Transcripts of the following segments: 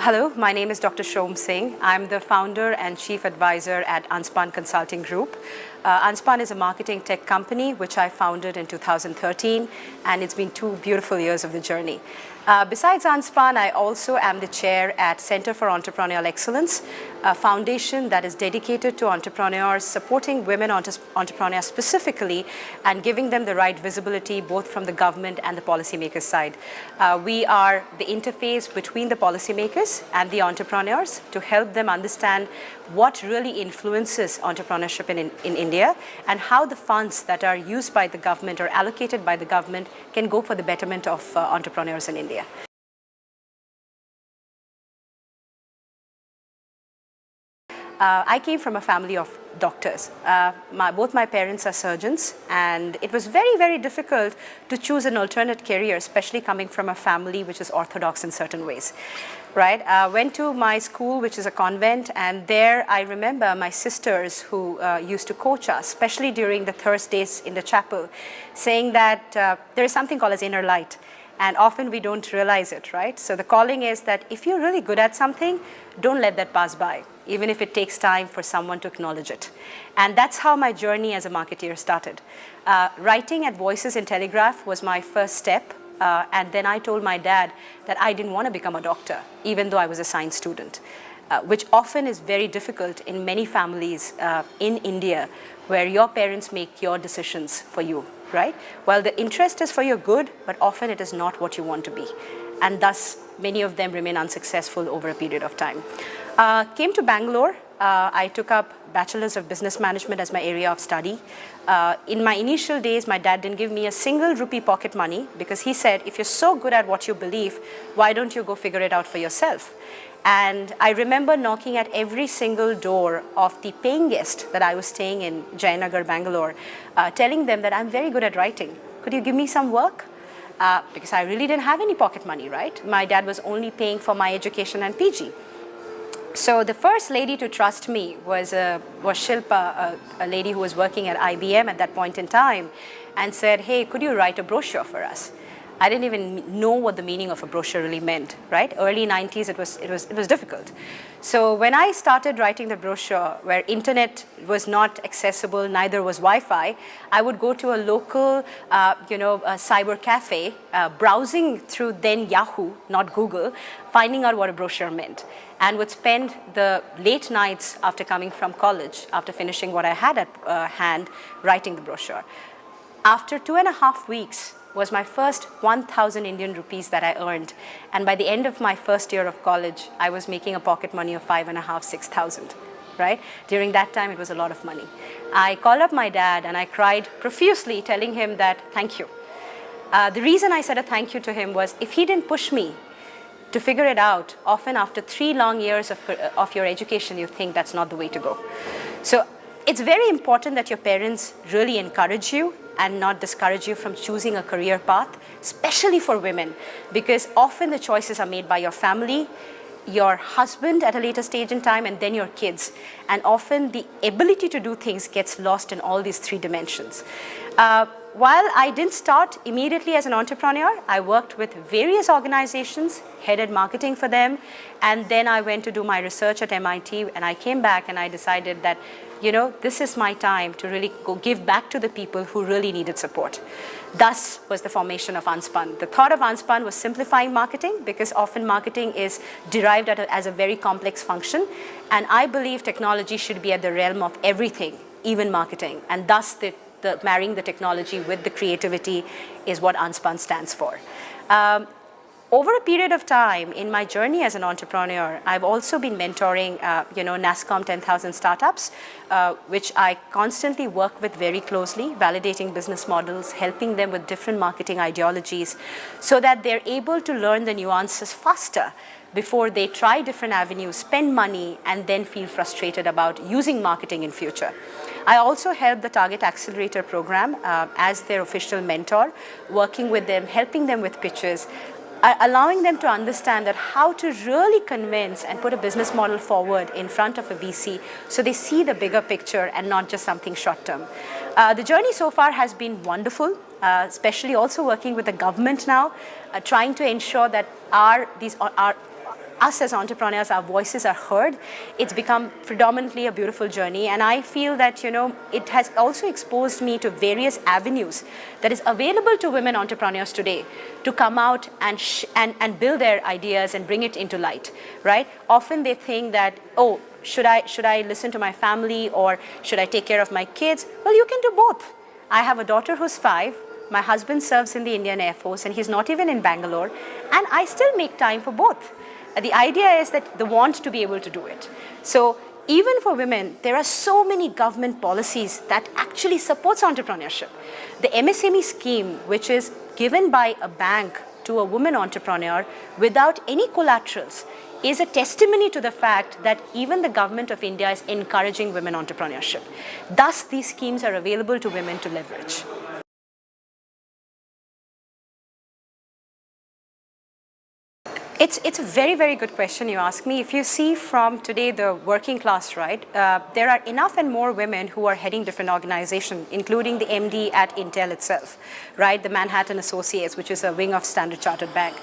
Hello, my name is Dr. Shom Singh. I'm the founder and chief advisor at Unspan Consulting Group. Unspan is a marketing tech company which I founded in 2013, and it's been 2 beautiful years of the journey. Besides Unspan, I also am the chair at Center for Entrepreneurial Excellence, a foundation that is dedicated to entrepreneurs, supporting women entrepreneurs specifically, and giving them the right visibility both from the government and the policymakers side. We are the interface between the policymakers and the entrepreneurs to help them understand what really influences entrepreneurship in India and how the funds that are used by the government or allocated by the government can go for the betterment of entrepreneurs in India. I came from a family of doctors. Both my parents are surgeons, and it was very, very difficult to choose an alternate career, especially coming from a family which is orthodox in certain ways. Right? Went to my school, which is a convent, and there I remember my sisters who used to coach us, especially during the Thursdays in the chapel, saying that there is something called as inner light. And often we don't realize it, right? So the calling is that if you're really good at something, don't let that pass by, even if it takes time for someone to acknowledge it. And that's how my journey as a marketeer started. Writing at Voices in Telegraph was my first step. And then I told my dad that I didn't want to become a doctor, even though I was a science student, which often is very difficult in many families in India, where your parents make your decisions for you. Right? Well, the interest is for your good, but often it is not what you want to be. And thus, many of them remain unsuccessful over a period of time. Came to Bangalore. I took up Bachelor's of Business Management as my area of study. In my initial days, my dad didn't give me a single rupee pocket money because he said, if you're so good at what you believe, why don't you go figure it out for yourself? And I remember knocking at every single door of the paying guest that I was staying in Jayanagar, Bangalore, telling them that I'm very good at writing. Could you give me some work? Because I really didn't have any pocket money, right? My dad was only paying for my education and PG. So the first lady to trust me was Shilpa, a lady who was working at IBM at that point in time, and said, hey, could you write a brochure for us? I didn't even know what the meaning of a brochure really meant, right? Early 90s, it was difficult. So when I started writing the brochure, where internet was not accessible, neither was Wi-Fi, I would go to a local, a cyber cafe, browsing through then Yahoo, not Google, finding out what a brochure meant, and would spend the late nights after coming from college, after finishing what I had at hand, writing the brochure. After 2.5 weeks, was my first 1,000 Indian rupees that I earned. And by the end of my first year of college, I was making a pocket money of 5,500, 6,000, right? During that time, it was a lot of money. I called up my dad and I cried profusely, telling him that, thank you. The reason I said a thank you to him was if he didn't push me to figure it out, often after 3 long years of your education, you think that's not the way to go. So it's very important that your parents really encourage you and not discourage you from choosing a career path, especially for women, because often the choices are made by your family, your husband at a later stage in time, and then your kids. And often the ability to do things gets lost in all these 3 dimensions. While I didn't start immediately as an entrepreneur, I worked with various organizations, headed marketing for them, and then I went to do my research at MIT, and I came back and I decided that, this is my time to really go give back to the people who really needed support. Thus was the formation of Unspan. The thought of Unspan was simplifying marketing, because often marketing is derived as a very complex function, and I believe technology should be at the realm of everything, even marketing, and thus marrying the technology with the creativity is what Unspan stands for. Over a period of time in my journey as an entrepreneur, I've also been mentoring, NASSCOM 10,000 startups, which I constantly work with very closely, validating business models, helping them with different marketing ideologies, so that they're able to learn the nuances faster before they try different avenues, spend money, and then feel frustrated about using marketing in future. I also help the Target Accelerator program as their official mentor, working with them, helping them with pitches, allowing them to understand that how to really convince and put a business model forward in front of a VC so they see the bigger picture and not just something short term. The journey so far has been wonderful, especially also working with the government now, trying to ensure that us as entrepreneurs, our voices are heard. It's become predominantly a beautiful journey, and I feel that, you know, it has also exposed me to various avenues that is available to women entrepreneurs today to come out and build their ideas and bring it into light, right? Often they think that, oh, should I listen to my family, or should I take care of my kids? Well, you can do both. I have a daughter who's 5. My husband serves in the Indian Air Force, and he's not even in Bangalore, and I still make time for both. The idea is that the want to be able to do it. So even for women, there are so many government policies that actually supports entrepreneurship. The MSME scheme, which is given by a bank to a woman entrepreneur without any collaterals, is a testimony to the fact that even the government of India is encouraging women entrepreneurship. Thus, these schemes are available to women to leverage. It's a very, very good question you ask me. If you see from today the working class, right, there are enough and more women who are heading different organizations, including the MD at Intel itself, right, the Manhattan Associates, which is a wing of Standard Chartered Bank.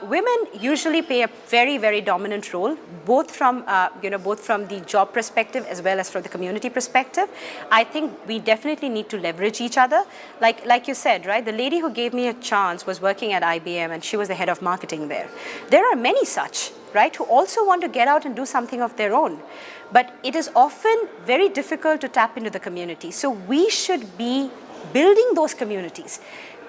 Women usually play a very, very dominant role, both from the job perspective as well as from the community perspective. I think we definitely need to leverage each other. Like you said, right, the lady who gave me a chance was working at IBM, and she was the head of marketing there. There are many such, right, who also want to get out and do something of their own. But it is often very difficult to tap into the community. So we should be building those communities,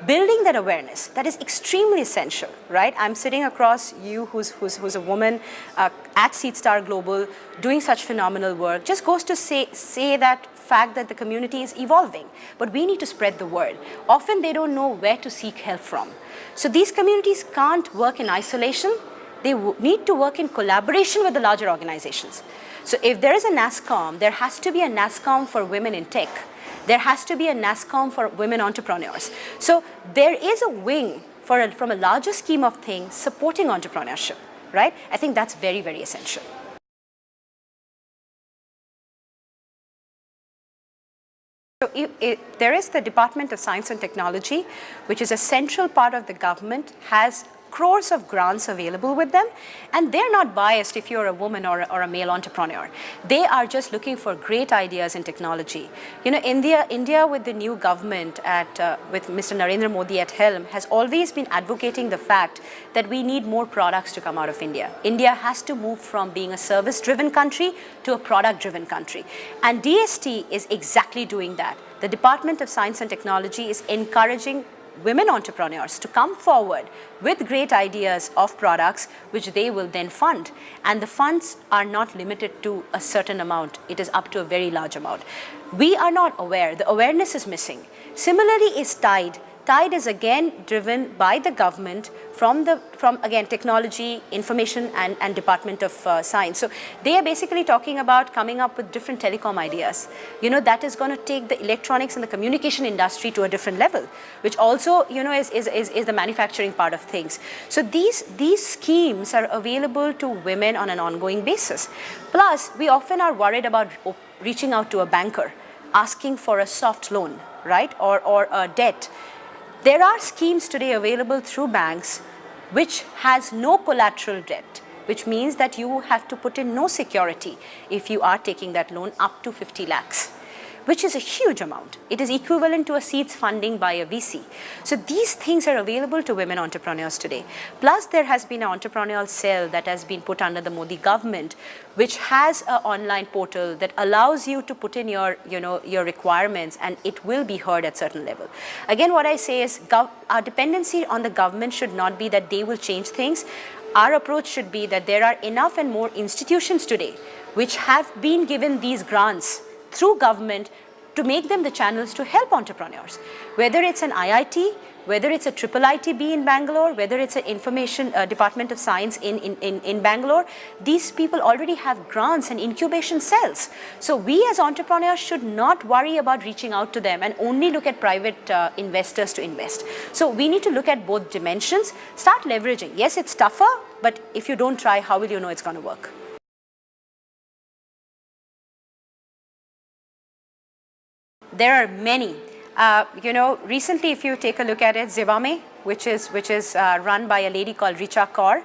building that awareness. That is extremely essential, right? I'm sitting across you who's a woman at Seedstar Global doing such phenomenal work. Just goes to say that fact that the community is evolving, but we need to spread the word. Often they don't know where to seek help from. So these communities can't work in isolation. They need to work in collaboration with the larger organizations. So if there is a NASSCOM, there has to be a NASSCOM for women in tech. There has to be a NASSCOM for women entrepreneurs. So there is a wing from a larger scheme of things supporting entrepreneurship, right? I think that's very, very essential. So there is the Department of Science and Technology, which is a central part of the government, has crores of grants available with them, and they're not biased if you're a woman or a male entrepreneur. They are just looking for great ideas in technology. You know, India with the new government with Mr. Narendra Modi at helm has always been advocating the fact that we need more products to come out of India. India has to move from being a service-driven country to a product-driven country. And DST is exactly doing that. The Department of Science and Technology is encouraging women entrepreneurs to come forward with great ideas of products which they will then fund. And the funds are not limited to a certain amount. It is up to a very large amount. We are not aware. The awareness is missing. Similarly is Tide. Tide is again driven by the government from again technology, information and Department of Science. So they are basically talking about coming up with different telecom ideas. You know, that is going to take the electronics and the communication industry to a different level, which also, you know, is the manufacturing part of things. So these schemes are available to women on an ongoing basis. Plus, we often are worried about reaching out to a banker, asking for a soft loan, right, or a debt. There are schemes today available through banks which has no collateral debt, which means that you have to put in no security if you are taking that loan up to 50 lakhs, which is a huge amount. It is equivalent to a seeds funding by a VC. So these things are available to women entrepreneurs today. Plus, there has been an entrepreneurial cell that has been put under the Modi government, which has an online portal that allows you to put in your requirements, and it will be heard at certain level. Again, what I say is our dependency on the government should not be that they will change things. Our approach should be that there are enough and more institutions today which have been given these grants through government to make them the channels to help entrepreneurs. Whether it's an IIT, whether it's a IIITB in Bangalore, whether it's an Information Department of Science in Bangalore, these people already have grants and incubation cells. So we as entrepreneurs should not worry about reaching out to them and only look at private investors to invest. So we need to look at both dimensions, start leveraging. Yes, it's tougher, but if you don't try, how will you know it's going to work? There are many. Recently, if you take a look at it, Zivame, which is run by a lady called Richa Kaur,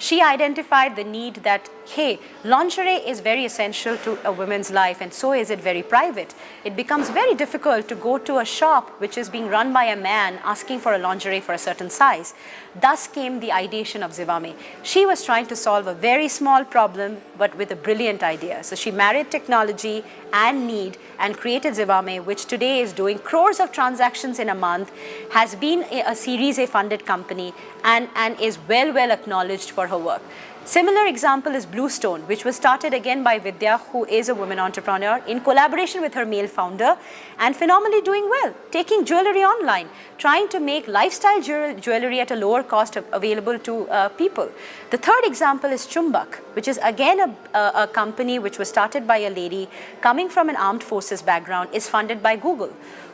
She identified the need that, hey, lingerie is very essential to a woman's life, and so is it very private. It becomes very difficult to go to a shop which is being run by a man asking for a lingerie for a certain size. Thus came the ideation of Zivame. She was trying to solve a very small problem, but with a brilliant idea. So she married technology and need and created Zivame, which today is doing crores of transactions in a month, has been a Series A funded company, and is well acknowledged for her work. Similar example is Bluestone, which was started again by Vidya, who is a woman entrepreneur, in collaboration with her male founder, and phenomenally doing well, taking jewelry online, trying to make lifestyle jewelry at a lower cost available to people. The third example is Chumbak, which is again a company which was started by a lady coming from an armed forces background, is funded by Google.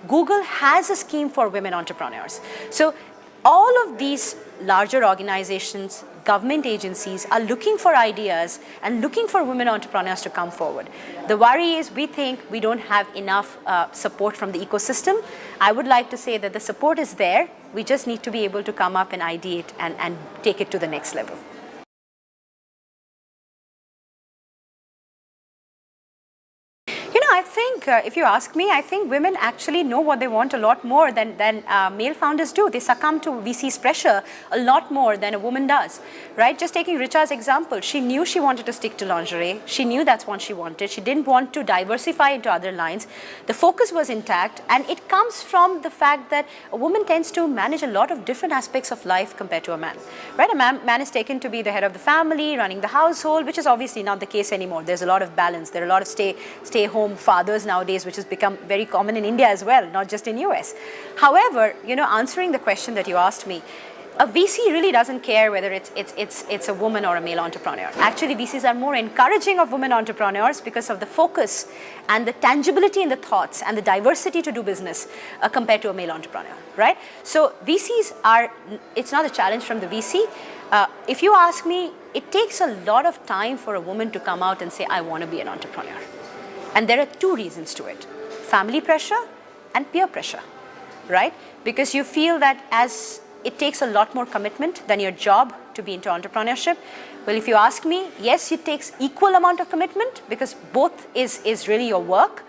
Google has a scheme for women entrepreneurs. So all of these larger organizations, government agencies are looking for ideas and looking for women entrepreneurs to come forward. The worry is we think we don't have enough support from the ecosystem. I would like to say that the support is there. We just need to be able to come up and ideate and take it to the next level. I think, if you ask me, I think women actually know what they want a lot more than male founders do. They succumb to VC's pressure a lot more than a woman does, right? Just taking Richa's example, she knew she wanted to stick to lingerie. She knew that's what she wanted. She didn't want to diversify into other lines. The focus was intact, and it comes from the fact that a woman tends to manage a lot of different aspects of life compared to a man, right? A man is taken to be the head of the family, running the household, which is obviously not the case anymore. There's a lot of balance. There are a lot of stay-home fathers nowadays, which has become very common in India as well, not just in US. However, answering the question that you asked me, a VC really doesn't care whether it's a woman or a male entrepreneur. Actually, VCs are more encouraging of women entrepreneurs because of the focus and the tangibility in the thoughts and the diversity to do business compared to a male entrepreneur, right? So VCs it's not a challenge from the VC. If you ask me, it takes a lot of time for a woman to come out and say, I want to be an entrepreneur. And there are two reasons to it: family pressure and peer pressure, right? Because you feel that as it takes a lot more commitment than your job to be into entrepreneurship. Well, if you ask me, yes, it takes equal amount of commitment because both is really your work.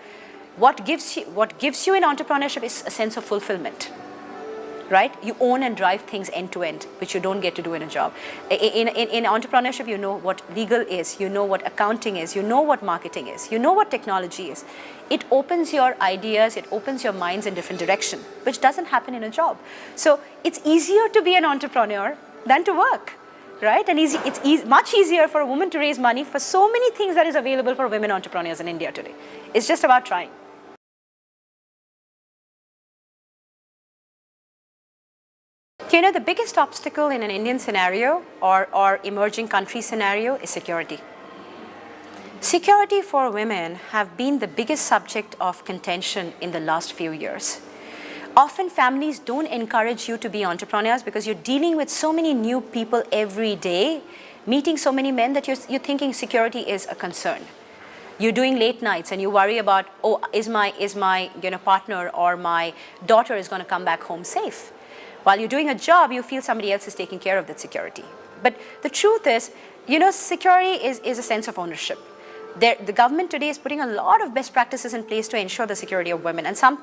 What gives you in entrepreneurship is a sense of fulfillment, right? You own and drive things end to end, which you don't get to do in a job. In entrepreneurship, you know what legal is, you know what accounting is, you know what marketing is, you know what technology is. It opens your ideas, it opens your minds in different direction, which doesn't happen in a job. So it's easier to be an entrepreneur than to work, right? And it's much easier for a woman to raise money for so many things that is available for women entrepreneurs in India today. It's just about trying. The biggest obstacle in an Indian scenario or emerging country scenario is security. Security for women have been the biggest subject of contention in the last few years. Often families don't encourage you to be entrepreneurs because you're dealing with so many new people every day, meeting so many men that you're thinking security is a concern. You're doing late nights and you worry about, oh, is my partner or my daughter is going to come back home safe? While you're doing a job, you feel somebody else is taking care of that security. But the truth is, security is a sense of ownership. The government today is putting a lot of best practices in place to ensure the security of women. And some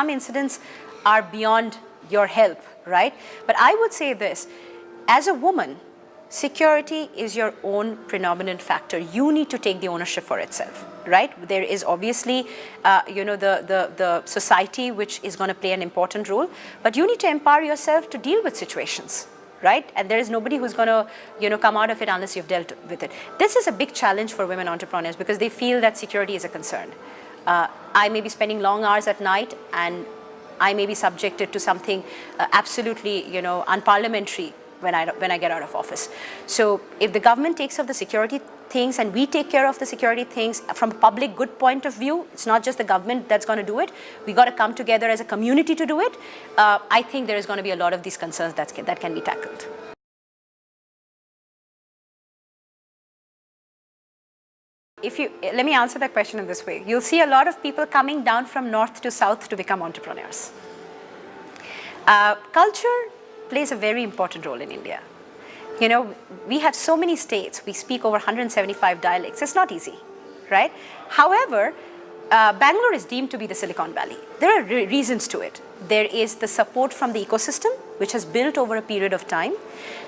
incidents are beyond your help, right? But I would say this, as a woman, security is your own predominant factor. You need to take the ownership for itself, right? There is obviously, the society which is going to play an important role, but you need to empower yourself to deal with situations, right? And there is nobody who's going to, come out of it unless you've dealt with it. This is a big challenge for women entrepreneurs because they feel that security is a concern. I may be spending long hours at night and I may be subjected to something absolutely, unparliamentary when I get out of office. So if the government takes up the security things and we take care of the security things from a public good point of view, it's not just the government that's going to do it. We got to come together as a community to do it. I think there is going to be a lot of these concerns that can be tackled. Let me answer that question in this way. You'll see a lot of people coming down from north to south to become entrepreneurs. Culture plays a very important role in India. You know, we have so many states, we speak over 175 dialects. It's not easy, right? However, Bangalore is deemed to be the Silicon Valley. There are reasons to it. There is the support from the ecosystem, which has built over a period of time.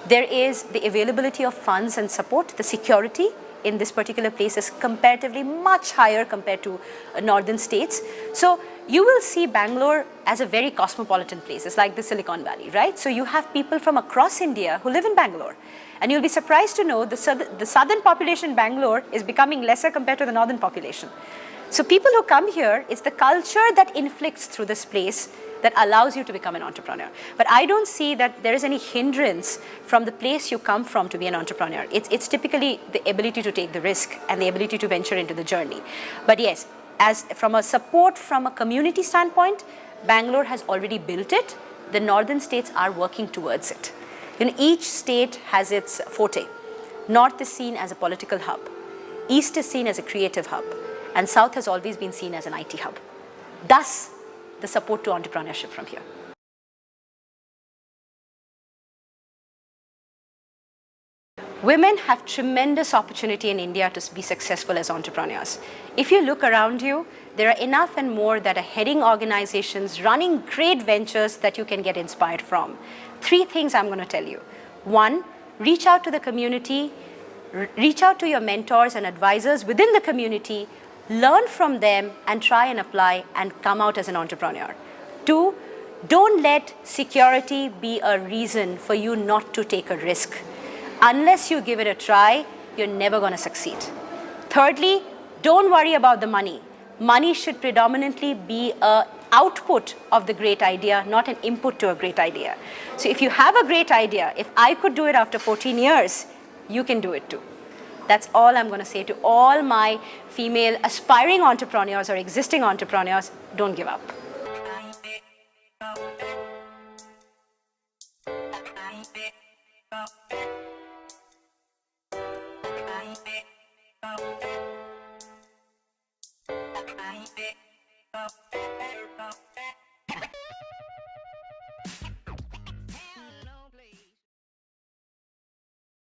There is the availability of funds and support. The security in this particular place is comparatively much higher compared to northern states. So you will see Bangalore as a very cosmopolitan place. It's like the Silicon Valley, right? So you have people from across India who live in Bangalore. And you'll be surprised to know the southern population in Bangalore is becoming lesser compared to the northern population. So people who come here, it's the culture that inflicts through this place that allows you to become an entrepreneur. But I don't see that there is any hindrance from the place you come from to be an entrepreneur. It's typically the ability to take the risk and the ability to venture into the journey. But yes, as from a support from a community standpoint, Bangalore has already built it. The northern states are working towards it. You know, each state has its forte. North is seen as a political hub. East is seen as a creative hub. And South has always been seen as an IT hub. Thus, the support to entrepreneurship from here. Women have tremendous opportunity in India to be successful as entrepreneurs. If you look around you, there are enough and more that are heading organizations, running great ventures that you can get inspired from. 3 things I'm going to tell you. 1, reach out to the community, reach out to your mentors and advisors within the community, learn from them and try and apply and come out as an entrepreneur. 2, don't let security be a reason for you not to take a risk. Unless you give it a try, you're never going to succeed. Thirdly, don't worry about the money. Money should predominantly be an output of the great idea, not an input to a great idea. So if you have a great idea, if I could do it after 14 years, you can do it too. That's all I'm going to say to all my female aspiring entrepreneurs or existing entrepreneurs. Don't give up.